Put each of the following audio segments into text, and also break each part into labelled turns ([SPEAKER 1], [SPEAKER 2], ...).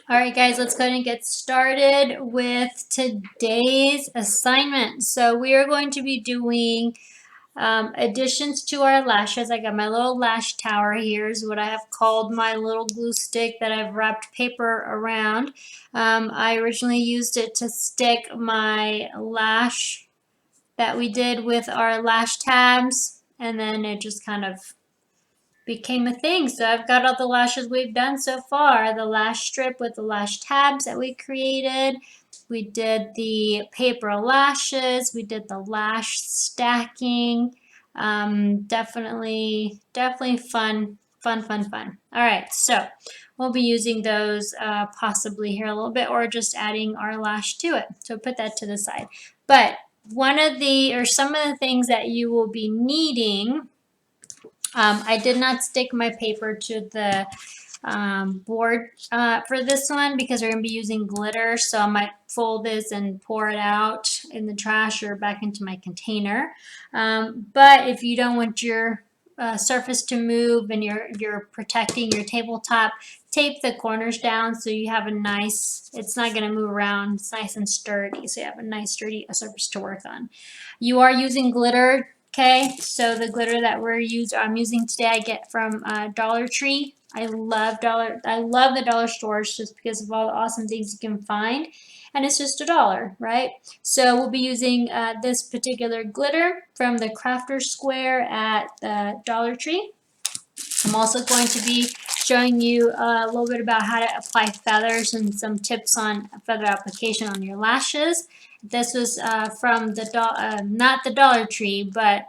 [SPEAKER 1] All right, guys, let's go ahead and get started with today's assignment. So we are going to be doing additions to our lashes. I got my little lash tower. Here's what I have called my little glue stick that I've wrapped paper around. I originally used it to stick my lash that we did with our lash tabs, and then it just kind of became a thing. So I've got all the lashes we've done so far. The lash strip with the lash tabs that we created. We did the paper lashes. We did the lash stacking. Definitely fun. All right, so we'll be using those possibly here a little bit, or just adding our lash to it. So put that to the side. But some of the things that you will be needing, I did not stick my paper to the board for this one because we're going to be using glitter. So I might fold this and pour it out in the trash or back into my container. But if you don't want your surface to move and you're protecting your tabletop, tape the corners down so you have a nice, it's not going to move around, it's nice and sturdy, so you have a nice sturdy surface to work on. You are using glitter. Okay, so the glitter that I'm using today, I get from Dollar Tree. I love the dollar stores just because of all the awesome things you can find, and it's just $1, right? So we'll be using this particular glitter from the Crafter Square at the Dollar Tree. I'm also going to be showing you a little bit about how to apply feathers and some tips on feather application on your lashes. This was from not the Dollar Tree, but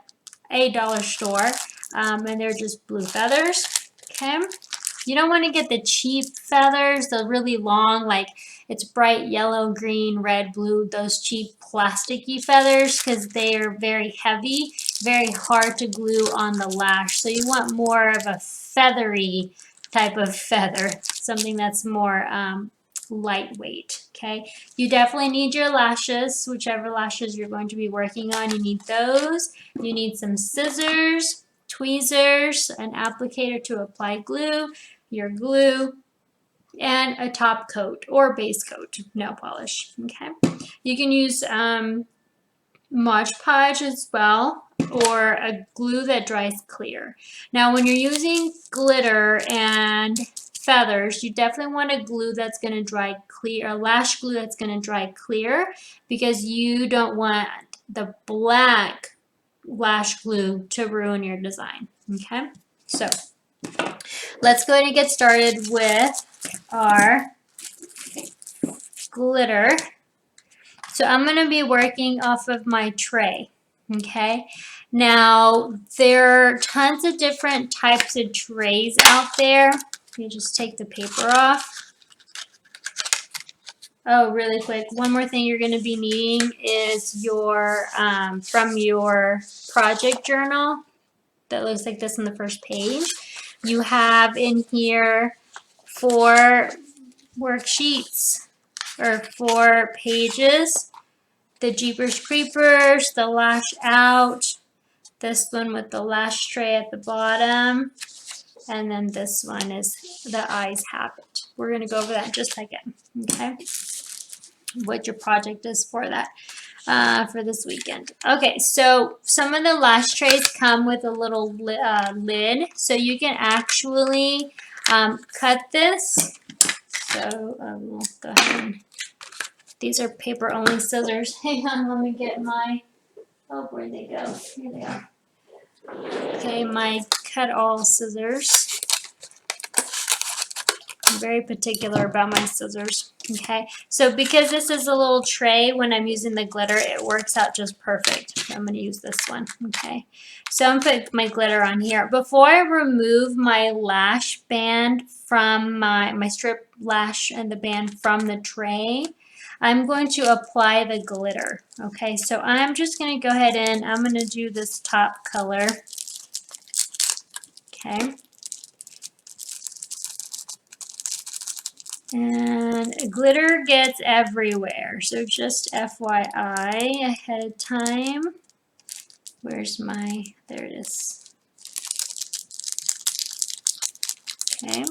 [SPEAKER 1] a dollar store, and they're just blue feathers. Okay, you don't want to get the cheap feathers, the really long, like it's bright yellow, green, red, blue, those cheap plasticky feathers, because they are very heavy, very hard to glue on the lash. So you want more of a feathery type of feather, something that's more lightweight. Okay, you definitely need your lashes, whichever lashes you're going to be working on. You need those. You need some scissors, tweezers, an applicator to apply glue, your glue, and a top coat or base coat, nail polish. Okay, you can use Mod Podge as well, or a glue that dries clear. Now when you're using glitter and feathers, you definitely want a glue that's going to dry clear, a lash glue that's going to dry clear, because you don't want the black lash glue to ruin your design. Okay, so let's go ahead and get started with our glitter. So I'm going to be working off of my tray. Okay, now there are tons of different types of trays out there. You just take the paper off. Oh, really quick, one more thing you're going to be needing is your from your project journal that looks like this on the first page. You have in here 4 worksheets or 4 pages. The Jeepers Creepers, the Lash Out, this one with the lash tray at the bottom, and then this one is the Eyes Have It. We're going to go over that in just a second, okay? What your project is for that, for this weekend. Okay, so some of the lash trays come with a little lid, so you can actually cut this. So we'll go ahead and, these are paper only scissors. Hang on, let me get my, oh, where'd they go? Here they are. Okay, my cut all scissors. I'm very particular about my scissors. Okay, so because this is a little tray, when I'm using the glitter, it works out just perfect. I'm going to use this one. Okay, so I'm putting my glitter on here. Before I remove my lash band from my strip lash and the band from the tray, I'm going to apply the glitter. Okay, so I'm just going to go ahead and I'm going to do this top color. Okay. And glitter gets everywhere, so just FYI ahead of time. Where's my, there it is. Okay.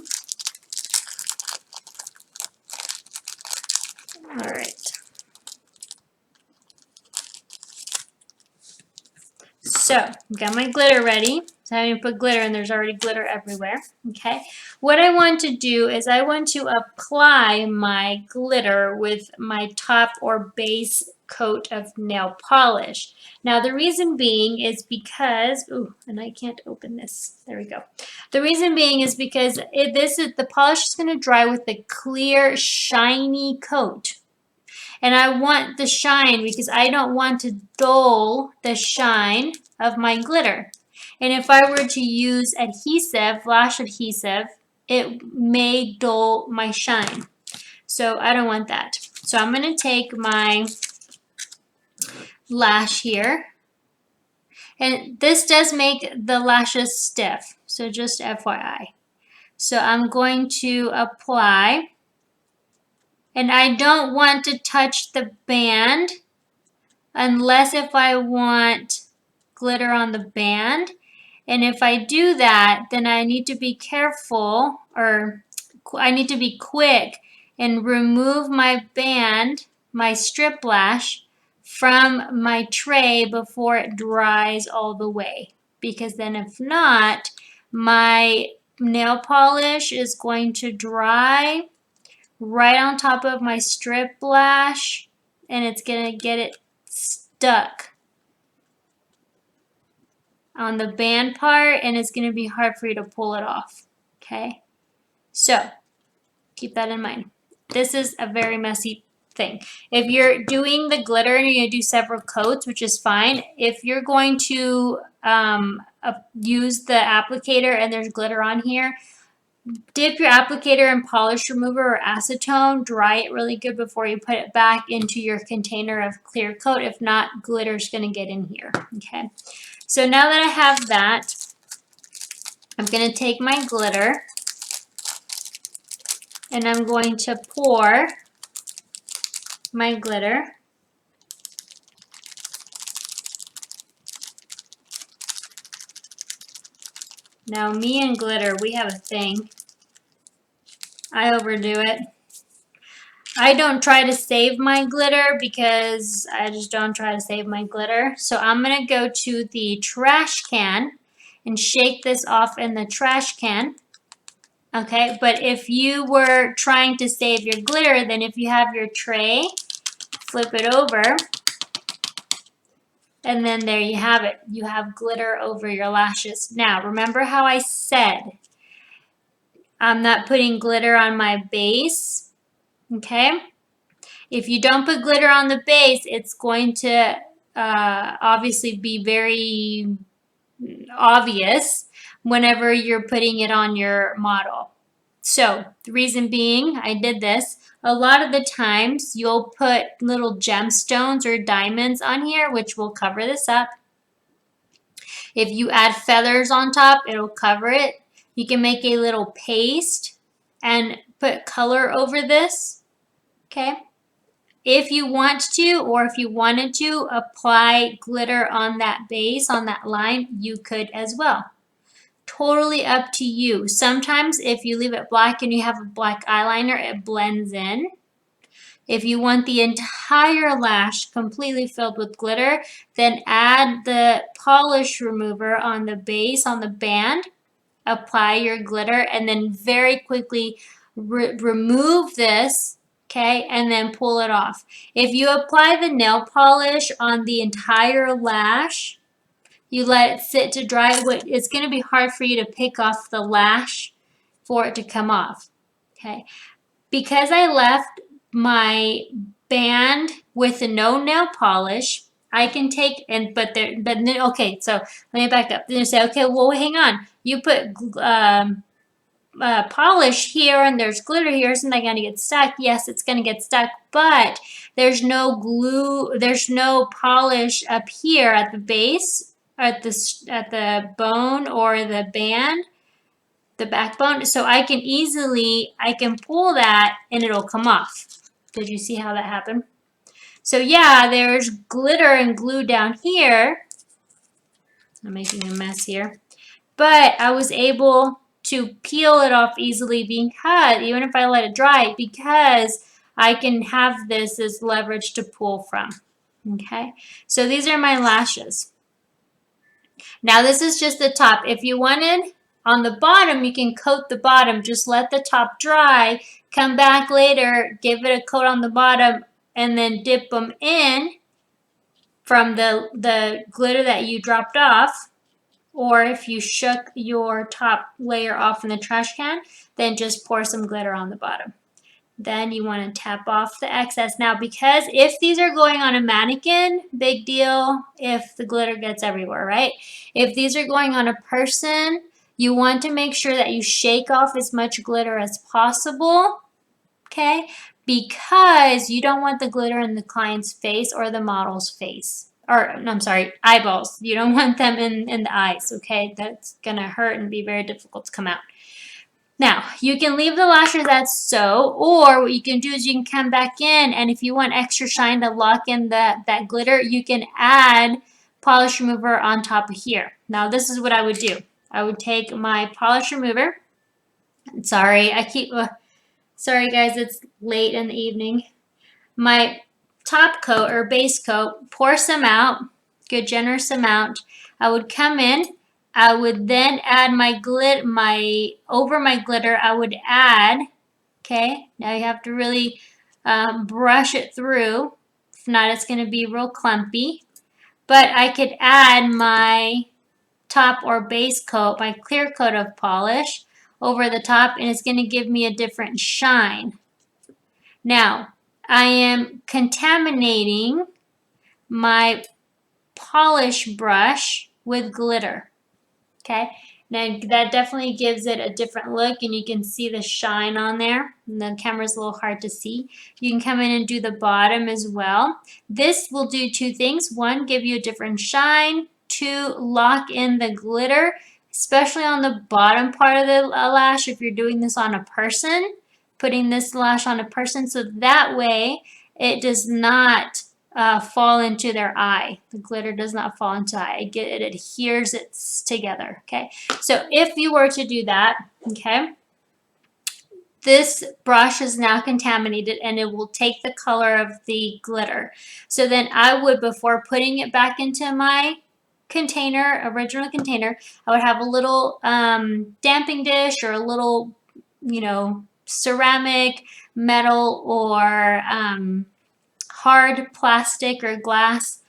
[SPEAKER 1] All right. So, I've got my glitter ready. So I'm going to put glitter, and there's already glitter everywhere. Okay. What I want to do is I want to apply my glitter with my top or base coat of nail polish. Now, the reason being is because, ooh, and I can't open this. There we go. The reason being is because the polish is going to dry with a clear, shiny coat. And I want the shine because I don't want to dull the shine of my glitter. And if I were to use adhesive, lash adhesive, it may dull my shine. So I don't want that. So I'm going to take my lash here. And this does make the lashes stiff. So just FYI. So I'm going to apply. And I don't want to touch the band unless if I want glitter on the band. And if I do that, then I need to be careful, or I need to be quick and remove my band, my strip lash, from my tray before it dries all the way. Because then if not, my nail polish is going to dry right on top of my strip lash, and it's going to get it stuck on the band part, and it's going to be hard for you to pull it off. Okay, so keep that in mind. This is a very messy thing. If you're doing the glitter and you're going to do several coats, which is fine. If you're going to use the applicator and there's glitter on here, dip your applicator in polish remover or acetone, dry it really good before you put it back into your container of clear coat. If not, glitter's going to get in here. Okay, so now that I have that, I'm going to take my glitter and I'm going to pour my glitter. Now me and glitter, we have a thing. I overdo it. I don't try to save my glitter because I just don't try to save my glitter. So I'm going to go to the trash can and shake this off in the trash can. Okay, but if you were trying to save your glitter, then if you have your tray, flip it over, and then there you have it. You have glitter over your lashes. Now, remember how I said I'm not putting glitter on my base, okay? If you don't put glitter on the base, it's going to obviously be very obvious whenever you're putting it on your model. So the reason being I did this, a lot of the times you'll put little gemstones or diamonds on here, which will cover this up. If you add feathers on top, it'll cover it. You can make a little paste and put color over this, okay? If you want to, or if you wanted to apply glitter on that base, on that line, you could as well. Totally up to you. Sometimes if you leave it black and you have a black eyeliner, it blends in. If you want the entire lash completely filled with glitter, then add the polish remover on the base, on the band, apply your glitter, and then very quickly remove this, okay, and then pull it off. If you apply the nail polish on the entire lash, you let it sit to dry, it's going to be hard for you to pick off the lash for it to come off, okay. Because I left my band with no nail polish, I can take, okay, so let me back up. Then you say, okay, well, hang on. You put polish here and there's glitter here. Isn't that going to get stuck? Yes, it's going to get stuck, but there's no glue, there's no polish up here at the base, at the bone or the band, the backbone. So I can pull that and it'll come off. Did you see how that happened? So yeah, there's glitter and glue down here. I'm making a mess here. But I was able to peel it off easily because, even if I let it dry, because I can have this as leverage to pull from. Okay, so these are my lashes. Now this is just the top. If you wanted on the bottom, you can coat the bottom. Just let the top dry. Come back later, give it a coat on the bottom, and then dip them in from the glitter that you dropped off. Or if you shook your top layer off in the trash can, then just pour some glitter on the bottom. Then you want to tap off the excess. Now, because if these are going on a mannequin, big deal if the glitter gets everywhere, right? If these are going on a person, you want to make sure that you shake off as much glitter as possible, okay? Because you don't want the glitter in the client's face or the model's face. Or, I'm sorry, eyeballs. You don't want them in the eyes, okay? That's going to hurt and be very difficult to come out. Now, you can leave the lashes as so, or what you can do is you can come back in, and if you want extra shine to lock in that glitter, you can add polish remover on top of here. Now, this is what I would do. I would take my polish remover. Sorry, sorry guys, it's late in the evening. My top coat or base coat, pour some out, good generous amount. I would come in. I would then add my glitter, over my glitter, I would add, okay, now you have to really brush it through. If not, it's going to be real clumpy. But I could add my top or base coat, my clear coat of polish over the top, and it's going to give me a different shine. Now, I am contaminating my polish brush with glitter. Okay, now that definitely gives it a different look, and you can see the shine on there. And the camera's a little hard to see. You can come in and do the bottom as well. This will do two things. One, give you a different shine. Two, lock in the glitter, especially on the bottom part of the lash if you're doing this on a person, putting this lash on a person, so that way it does not fall into their eye. The glitter does not fall into the eye. It adheres it together, okay? So if you were to do that, okay, this brush is now contaminated and it will take the color of the glitter. So then I would, before putting it back into my container, original container, I would have a little damping dish or a little, you know, ceramic, metal, or hard plastic or glass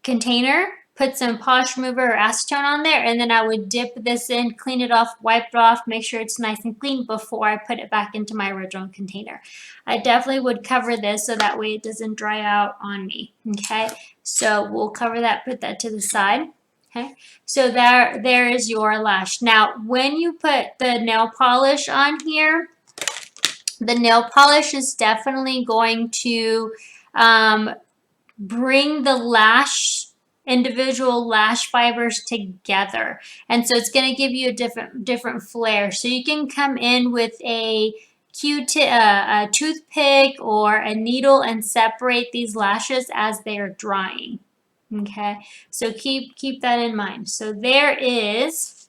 [SPEAKER 1] container, put some polish remover or acetone on there, and then I would dip this in, clean it off, wipe it off, make sure it's nice and clean before I put it back into my original container. I definitely would cover this so that way it doesn't dry out on me, okay? So we'll cover that, put that to the side. Okay, so there is your lash. Now, when you put the nail polish on here, the nail polish is definitely going to bring the individual lash fibers together. And so it's going to give you a different flare. So you can come in with a Q-tip, a toothpick, or a needle and separate these lashes as they are drying. Okay, so keep that in mind. So there is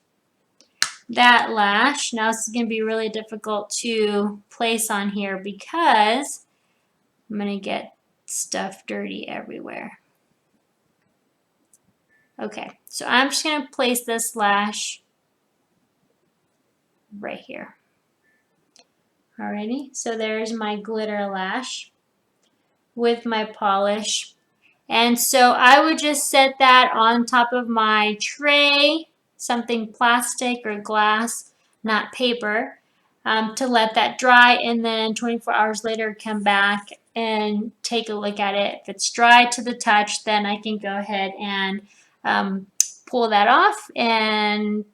[SPEAKER 1] that lash. Now this is going to be really difficult to place on here because I'm going to get stuff dirty everywhere. Okay, so I'm just going to place this lash right here. Alrighty, so there's my glitter lash with my polish. And so I would just set that on top of my tray, something plastic or glass, not paper, to let that dry, and then 24 hours later come back and take a look at it. If it's dry to the touch, then I can go ahead and pull that off and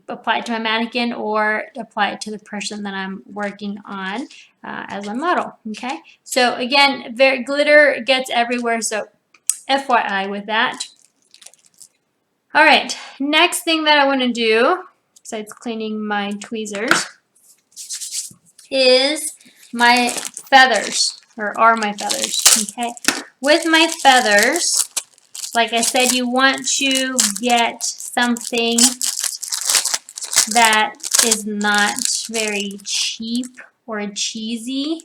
[SPEAKER 1] apply it to my mannequin or apply it to the person that I'm working on as a model. Okay, so again, glitter gets everywhere, so FYI with that. All right, next thing that I want to do, besides cleaning my tweezers, is my feathers, or are my feathers, okay? With my feathers, like I said, you want to get something that is not very cheap or cheesy.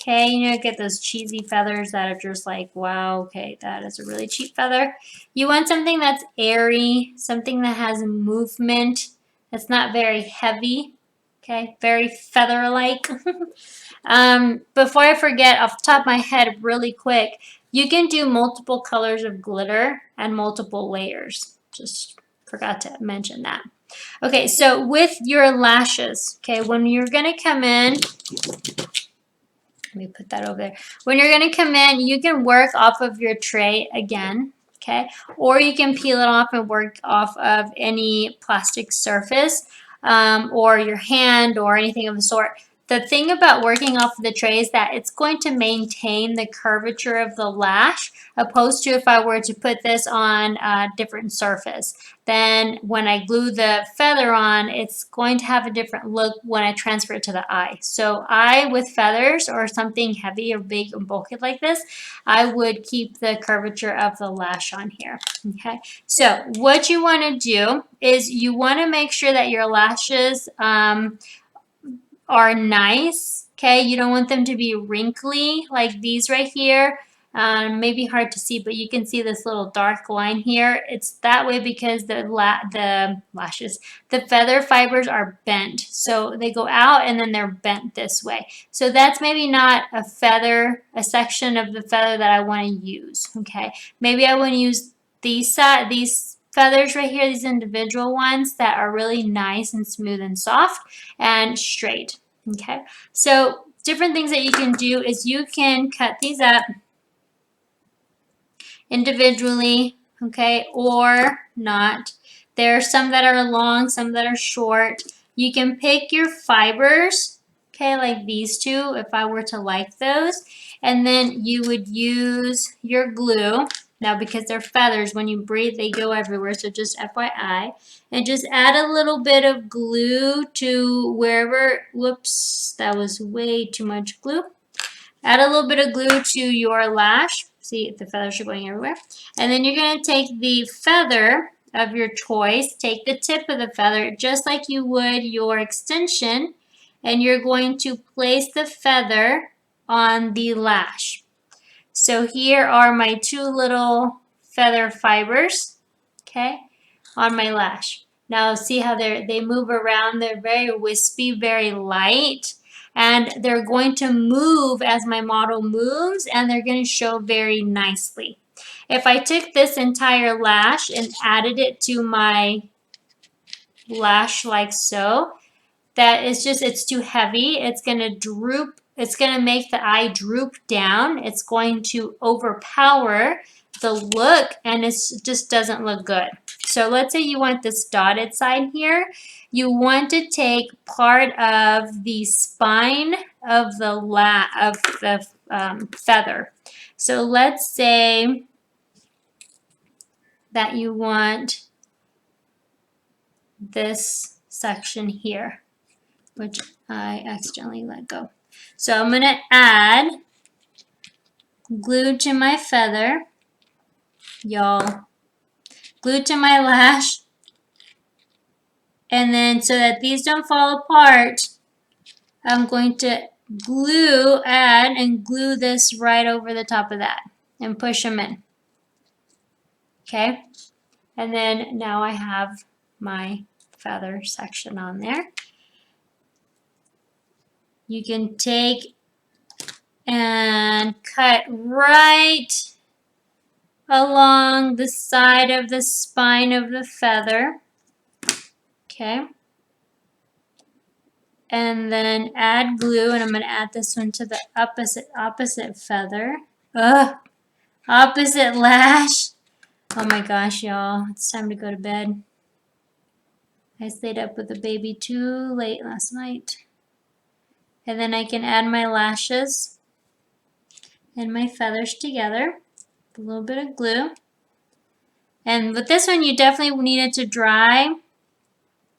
[SPEAKER 1] Okay, you know, get those cheesy feathers that are just like, wow, okay, that is a really cheap feather. You want something that's airy, something that has movement, that's not very heavy, okay, very feather-like. Before I forget, off the top of my head, really quick, you can do multiple colors of glitter and multiple layers. Just forgot to mention that. Okay, so with your lashes, okay, when you're gonna come in, let me put that over there. When you're gonna come in, you can work off of your tray again, okay? Or you can peel it off and work off of any plastic surface or your hand or anything of the sort. The thing about working off of the tray is that it's going to maintain the curvature of the lash, opposed to if I were to put this on a different surface. Then when I glue the feather on, it's going to have a different look when I transfer it to the eye. So with feathers or something heavy or big and bulky like this, I would keep the curvature of the lash on here, okay? So what you want to do is you want to make sure that your lashes are nice, okay? You don't want them to be wrinkly like these right here. Maybe hard to see, but you can see this little dark line here. It's that way because the feather fibers are bent. So they go out and then they're bent this way. So that's maybe not a section of the feather that I want to use, okay? Maybe I want to use these feathers right here, these individual ones that are really nice and smooth and soft and straight, okay? So different things that you can do is you can cut these up individually, okay, or not. There are some that are long, some that are short. You can pick your fibers, okay, like these two, if I were to like those, and then you would use your glue. Now, because they're feathers, when you breathe, they go everywhere, so just FYI. And just add a little bit of glue to wherever, whoops, that was way too much glue. Add a little bit of glue to your lash. See, the feathers are going everywhere. And then you're going to take the feather of your choice, take the tip of the feather, just like you would your extension, and you're going to place the feather on the lash. So here are my two little feather fibers, okay, on my lash. Now see how they move around. They're very wispy, very light, and they're going to move as my model moves, and they're going to show very nicely. If I took this entire lash and added it to my lash like so, it's too heavy. It's going to droop. It's going to make the eye droop down. It's going to overpower the look, and it just doesn't look good. So let's say you want this dotted side here. You want to take part of the spine of the feather. So let's say that you want this section here, which I accidentally let go. So I'm going to add glue to my feather, y'all, glue to my lash, and then so that these don't fall apart, I'm going to add and glue this right over the top of that and push them in. Okay, and then now I have my feather section on there. You can take and cut right along the side of the spine of the feather. Okay. And then add glue, and I'm going to add this one to the opposite feather. Opposite lash. Oh my gosh, y'all. It's time to go to bed. I stayed up with the baby too late last night. And then I can add my lashes and my feathers together with a little bit of glue. And with this one, you definitely need it to dry.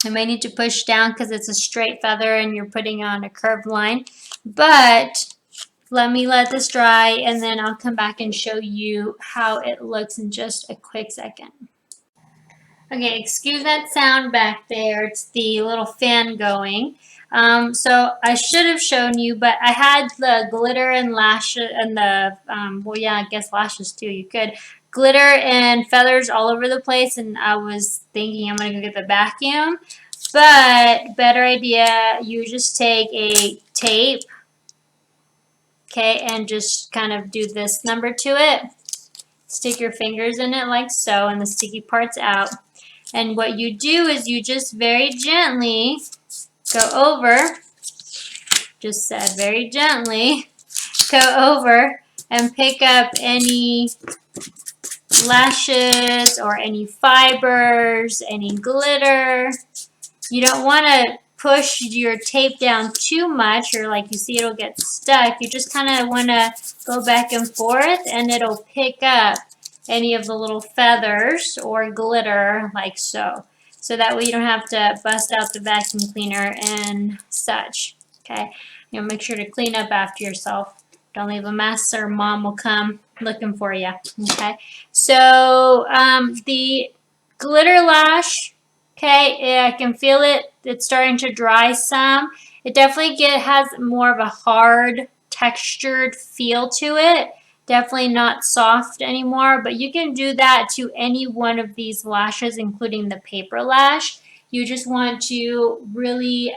[SPEAKER 1] I may need to push down because it's a straight feather and you're putting on a curved line. But let me let this dry, and then I'll come back and show you how it looks in just a quick second. Okay, excuse that sound back there. It's the little fan going. So I should have shown you, but I had the glitter and lashes and the, well, yeah, I guess lashes too. You could glitter and feathers all over the place, and I was thinking I'm gonna go get the vacuum. But better idea, you just take a tape, okay, and just kind of do this number to it. Stick your fingers in it like so, and the sticky part's out. And what you do is you just very gently go over, just said very gently, go over and pick up any lashes or any fibers, any glitter. You don't want to push your tape down too much, or like you see it'll get stuck. You just kind of want to go back and forth, and it'll pick up any of the little feathers or glitter like so. So that way you don't have to bust out the vacuum cleaner and such. Okay, you know, make sure to clean up after yourself. Don't leave a mess or mom will come looking for you. Okay, so the glitter lash, okay, yeah, I can feel it. It's starting to dry some. It definitely has more of a hard, textured feel to it. Definitely not soft anymore, but you can do that to any one of these lashes, including the paper lash. You just want to really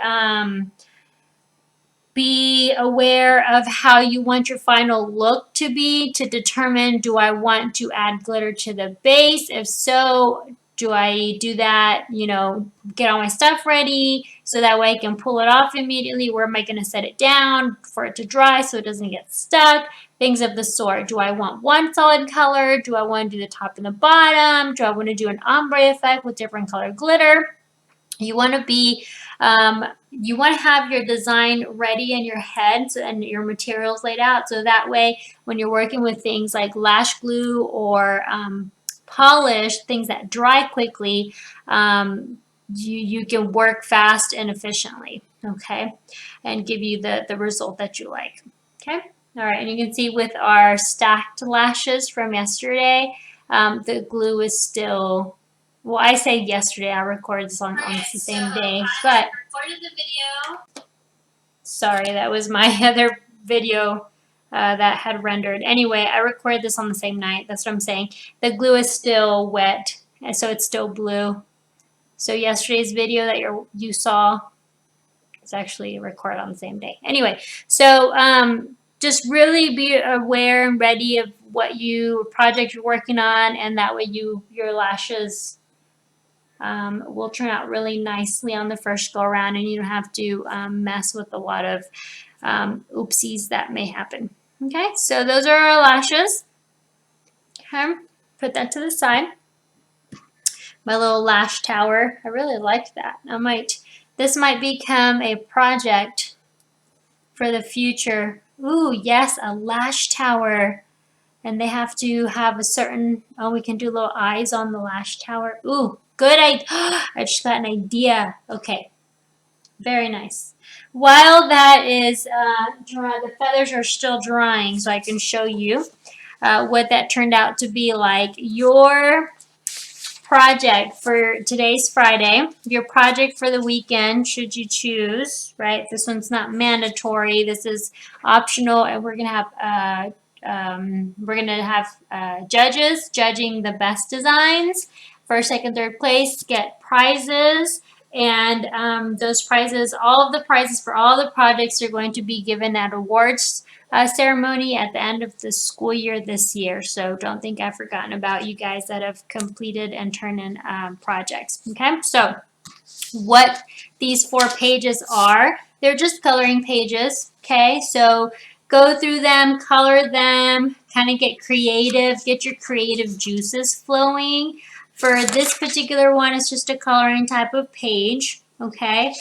[SPEAKER 1] be aware of how you want your final look to be to determine, do I want to add glitter to the base? If so, do I do that, you know, get all my stuff ready so that way I can pull it off immediately? Where am I going to set it down for it to dry so it doesn't get stuck? Things of the sort. Do I want one solid color? Do I want to do the top and the bottom? Do I want to do an ombre effect with different colored glitter? You want to be, you want to have your design ready in your head and your materials laid out, so that way when you're working with things like lash glue or polish, things that dry quickly, you can work fast and efficiently, okay, and give you the result that you like, okay. All right, and you can see with our stacked lashes from yesterday, the glue is still, well, I say yesterday. I recorded this on the same day, but recorded the video. Sorry, that was my other video that had rendered. Anyway, I recorded this on the same night. That's what I'm saying. The glue is still wet, and so it's still blue. So yesterday's video that you saw is actually recorded on the same day. Anyway, so just really be aware and ready of what project you're working on, and that way your lashes will turn out really nicely on the first go around, and you don't have to mess with a lot of oopsies that may happen. Okay, so those are our lashes. Okay, put that to the side. My little lash tower, I really like that. This might become a project for the future. Ooh, yes, a lash tower. And they have to have a certain, oh, we can do little eyes on the lash tower. Ooh, good idea. I just got an idea. Okay, very nice. While that is dry, the feathers are still drying, so I can show you what that turned out to be like. Your project for today's Friday, your project for the weekend, should you choose, right? This one's not mandatory. This is optional, and we're gonna have judges judging the best designs. First, second, third place get prizes, and those prizes, all of the prizes for all the projects are going to be given at awards ceremony at the end of the school year this year. So don't think I've forgotten about you guys that have completed and turned in projects. Okay, so what these 4 pages are, they're just coloring pages. Okay, so go through them, color them, kind of get creative, get your creative juices flowing. For this particular one, it's just a coloring type of page, okay,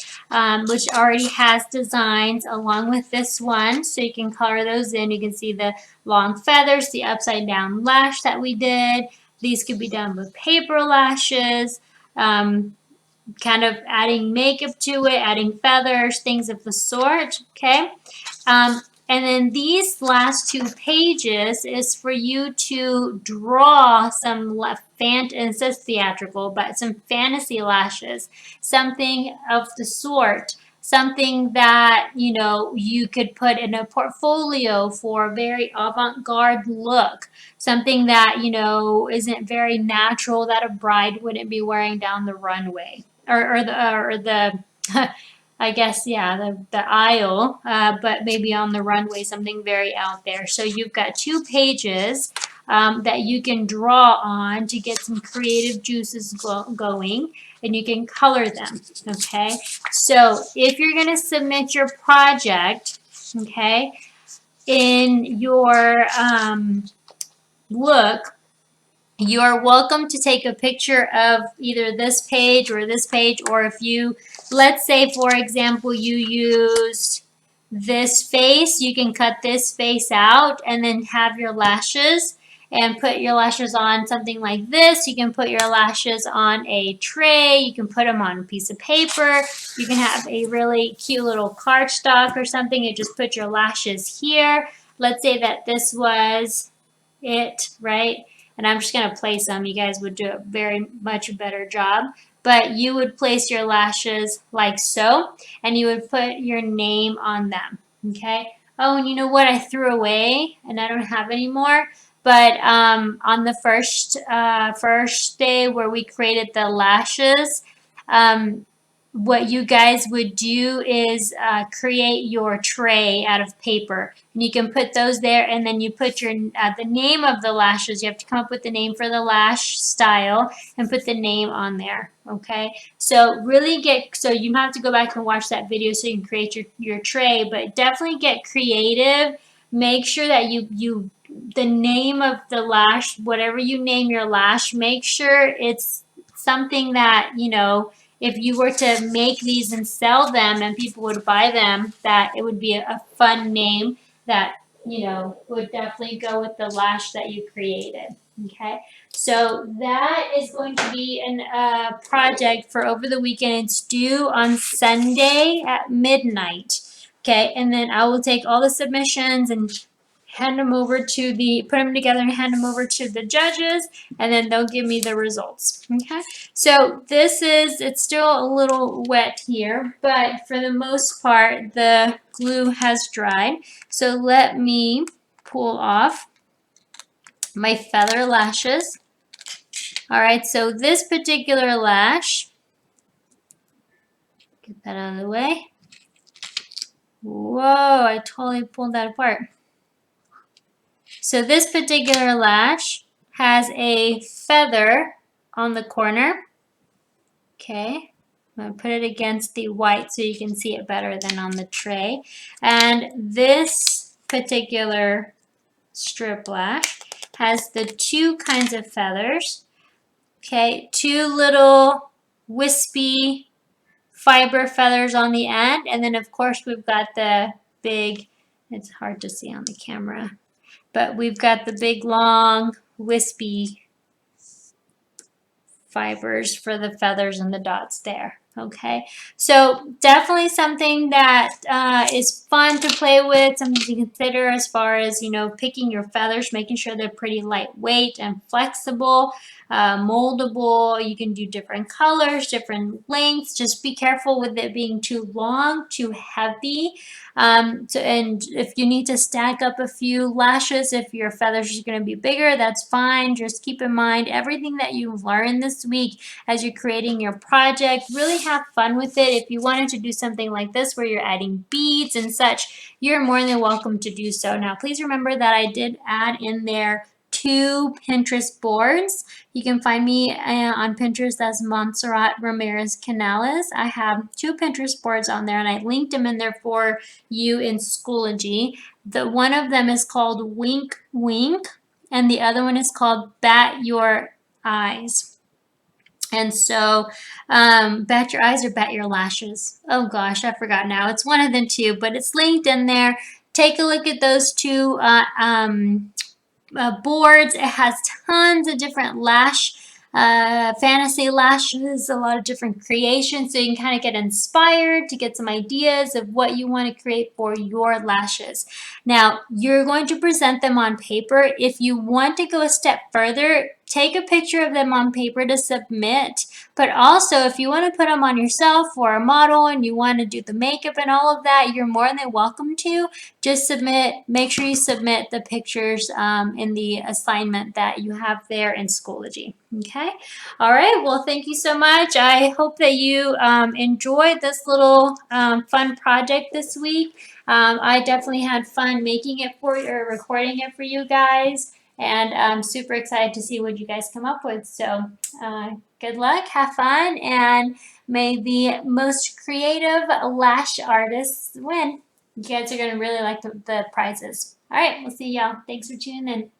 [SPEAKER 1] which already has designs along with this one, so you can color those in. You can see the long feathers, the upside down lash that we did. These could be done with paper lashes, kind of adding makeup to it, adding feathers, things of the sort, okay? And then these last 2 pages is for you to draw some it says theatrical, but some fantasy lashes, something of the sort. something that, you know, you could put in a portfolio for a very avant-garde look, something that, you know, isn't very natural, that a bride wouldn't be wearing down the runway or the I guess, yeah, the aisle, but maybe on the runway, something very out there. So you've got 2 pages that you can draw on to get some creative juices going, and you can color them, okay? So if you're going to submit your project, okay, in your look, you are welcome to take a picture of either this page, or if you, let's say for example, you used this face, you can cut this face out and then have your lashes and put your lashes on something like this. You can put your lashes on a tray, you can put them on a piece of paper, you can have a really cute little cardstock or something and just put your lashes here. Let's say that this was it, right? And I'm just going to place them. You guys would do a very much better job. But you would place your lashes like so, and you would put your name on them, okay? Oh, and you know what I threw away and I don't have anymore? But on the first day where we created the lashes, what you guys would do is create your tray out of paper, and you can put those there, and then you put your the name of the lashes. You have to come up with the name for the lash style and put the name on there, okay? So really so you have to go back and watch that video so you can create your tray, but definitely get creative. Make sure that the name of the lash, whatever you name your lash, make sure it's something that, you know, if you were to make these and sell them and people would buy them, that it would be a fun name that, you know, would definitely go with the lash that you created. Okay, so that is going to be a project for over the weekend. It's due on Sunday at midnight. Okay, and then I will take all the submissions and hand them over to put them together and hand them over to the judges, and then they'll give me the results. Okay, so it's still a little wet here, but for the most part, the glue has dried. So let me pull off my feather lashes. All right, so this particular lash, get that out of the way. Whoa, I totally pulled that apart. So this particular lash has a feather on the corner. Okay, I'm going to put it against the white so you can see it better than on the tray. And this particular strip lash has the 2 kinds of feathers. Okay, 2 little wispy fiber feathers on the end, and then of course we've got the big, it's hard to see on the camera, but we've got the big long wispy fibers for the feathers and the dots there. Okay, so definitely something that is fun to play with, something to consider as far as, you know, picking your feathers, making sure they're pretty lightweight and flexible, moldable. You can do different colors, different lengths. Just be careful with it being too long, too heavy. And if you need to stack up a few lashes, if your feathers are going to be bigger, that's fine. Just keep in mind everything that you've learned this week as you're creating your project. Really have fun with it. If you wanted to do something like this where you're adding beads and such, you're more than welcome to do so. Now, please remember that I did add in there 2 Pinterest boards. You can find me on Pinterest as Montserrat Ramirez Canales. I have 2 Pinterest boards on there, and I linked them in there for you in Schoology. One of them is called Wink Wink, and the other one is called Bat Your Eyes. And so, bat your eyes or bat your lashes? Oh gosh, I forgot now. It's one of them too, but it's linked in there. Take a look at those 2 boards. It has tons of different fantasy lashes, a lot of different creations, so you can kind of get inspired to get some ideas of what you want to create for your lashes. Now, you're going to present them on paper. If you want to go a step further, take a picture of them on paper to submit. But also, if you want to put them on yourself or a model and you want to do the makeup and all of that, you're more than welcome to. Just submit, make sure you submit the pictures in the assignment that you have there in Schoology. Okay? All right, well, thank you so much. I hope that you enjoyed this little fun project this week. I definitely had fun making it for you or recording it for you guys. And I'm super excited to see what you guys come up with. So good luck, have fun, and may the most creative lash artists win. You guys are going to really like the prizes. All right, we'll see y'all. Thanks for tuning in.